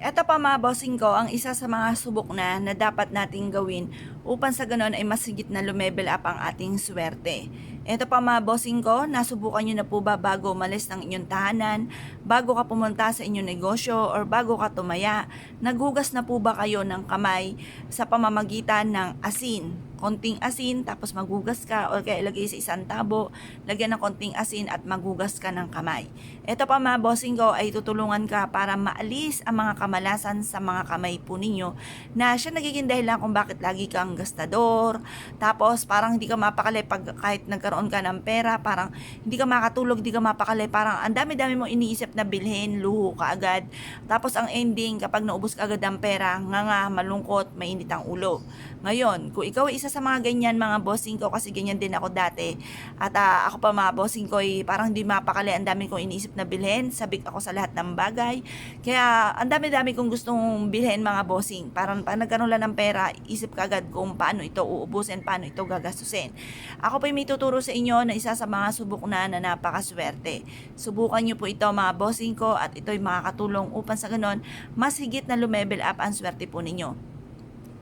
Eto pa mga bossing ko, ang isa sa mga subok na dapat nating gawin upang sa ganon ay mas higit na lumevel up ang ating swerte. Eto pa mga bossing ko, nasubukan nyo na po ba bago umalis ng inyong tahanan, bago ka pumunta sa inyong negosyo, or bago ka tumaya, naghugas na po ba kayo ng kamay sa pamamagitan ng asin? Konting asin, tapos maghugas ka, o kaya ilagay sa isang tabo, lagyan ng konting asin at maghugas ka ng kamay. Ito pa mga bossing ko ay tutulungan ka para maalis ang mga kamalasan sa mga kamay po ninyo na siya nagiging dahilan kung bakit lagi kang gastador, tapos parang hindi ka mapakali pag kahit nagkaroon ka ng pera, parang hindi ka makatulog, hindi ka mapakali, parang ang dami-dami mong iniisip na bilhin, luho ka agad. Tapos ang ending, kapag naubos ka agad ang pera, nga malungkot, mainit ang ulo. Ngayon, kung ikaw ay isa sa mga ganyan mga bossing ko, kasi ganyan din ako dati, at ako pa mga bossing ko ay parang di mapakali, ang dami kong iniisip na bilhin, sabik ako sa lahat ng bagay, kaya ang dami-dami kong gustong bilhin mga bossing, parang pag nagkaroon lang ng pera, isip ka agad kung paano ito uubusin, paano ito gagastusin. Ako pa may tuturo sa inyo na isa sa mga subok na napakaswerte. Subukan nyo po ito mga bossing ko, at ito'y makakatulong upang sa ganon, mas higit na lumevel up ang swerte po ninyo.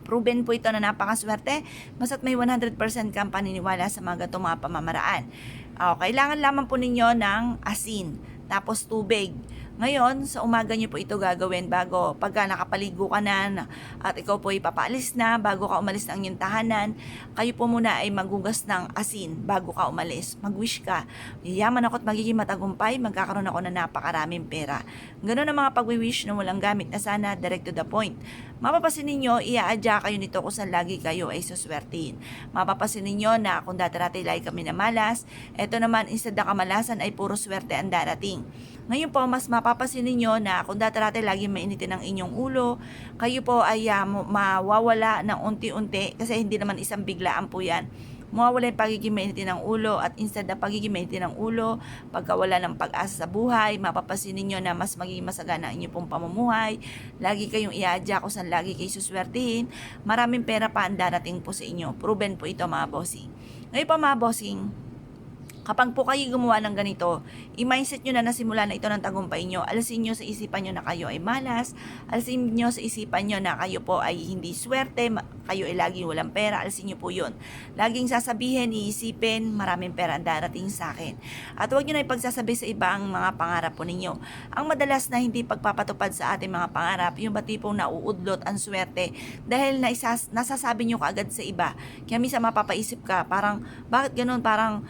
Proven po ito na napakaswerte, basta't may 100% kang paniniwala sa mga gatong mga pamamaraan. Kailangan lamang po ninyo ng asin, tapos tubig. Ngayon, sa umaga nyo po ito gagawin bago pagka nakapaligo ka na at ikaw po ay papaalis na, bago ka umalis ng inyong tahanan, kayo po muna ay maghugas ng asin bago ka umalis. Mag-wish ka, yayaman ako at magiging matagumpay, magkakaroon ako ng napakaraming pera. Ganun ang mga pag-wish na walang gamit na sana, direct to the point. Mapapasin ninyo, iaadya kayo nito kung saan lagi kayo ay suswertihin. Mapapasin ninyo na kung dati-dati lagi kami na malas, eto naman instead na kamalasan ay puro swerte ang darating. Ngayon po, mas mapapasin ninyo na kung dati-dati lagi mainitin ang inyong ulo, kayo po ay mawawala ng unti-unti, kasi hindi naman isang biglaan po yan. Mawawala yung pagiging mainitin ng ulo, at instead na pagiging mainitin ng ulo, pagkawala ng pag-asa sa buhay, mapapasin ninyo na mas magiging masagana ang inyong pong pamumuhay, lagi kayong iadya kung saan lagi kayo suswertihin, maraming pera pa ang darating po sa inyo. Proven po ito mga bossing. Ngayon pa mga bossing, kapag po kayo gumawa ng ganito, i-mindset nyo na nasimula na ito ng tagumpay nyo. Alisin nyo sa isipan nyo na kayo ay malas. Alisin nyo sa isipan nyo na kayo po ay hindi swerte. Kayo ay laging walang pera. Alisin nyo po yun. Laging sasabihin, iisipin, maraming pera ang darating sa akin. At huwag nyo na ipagsasabi sa iba ang mga pangarap po ninyo. Ang madalas na hindi pagpapatupad sa ating mga pangarap, yung ba tipong nauudlot ang swerte dahil nasasabi nyo kaagad sa iba. Kaya minsan mapapaisip ka, parang bakit ganun, parang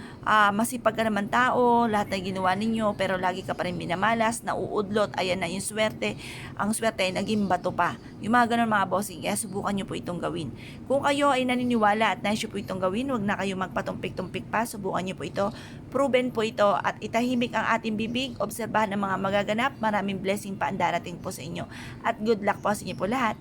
masipag ka naman tao, lahat na ginawa ninyo, pero lagi ka pa rin minamalas, nauudlot, ayan na yung swerte. Ang swerte ay naging bato pa. Yung mga ganun mga bossing, kaya subukan nyo po itong gawin. Kung kayo ay naniniwala at nais nyo po itong gawin, huwag na kayo magpatumpik-tumpik pa, subukan nyo po ito. Proven po ito, at itahimik ang ating bibig, obserbahan ang mga magaganap, maraming blessing pa ang darating po sa inyo. At good luck po sa inyo po lahat.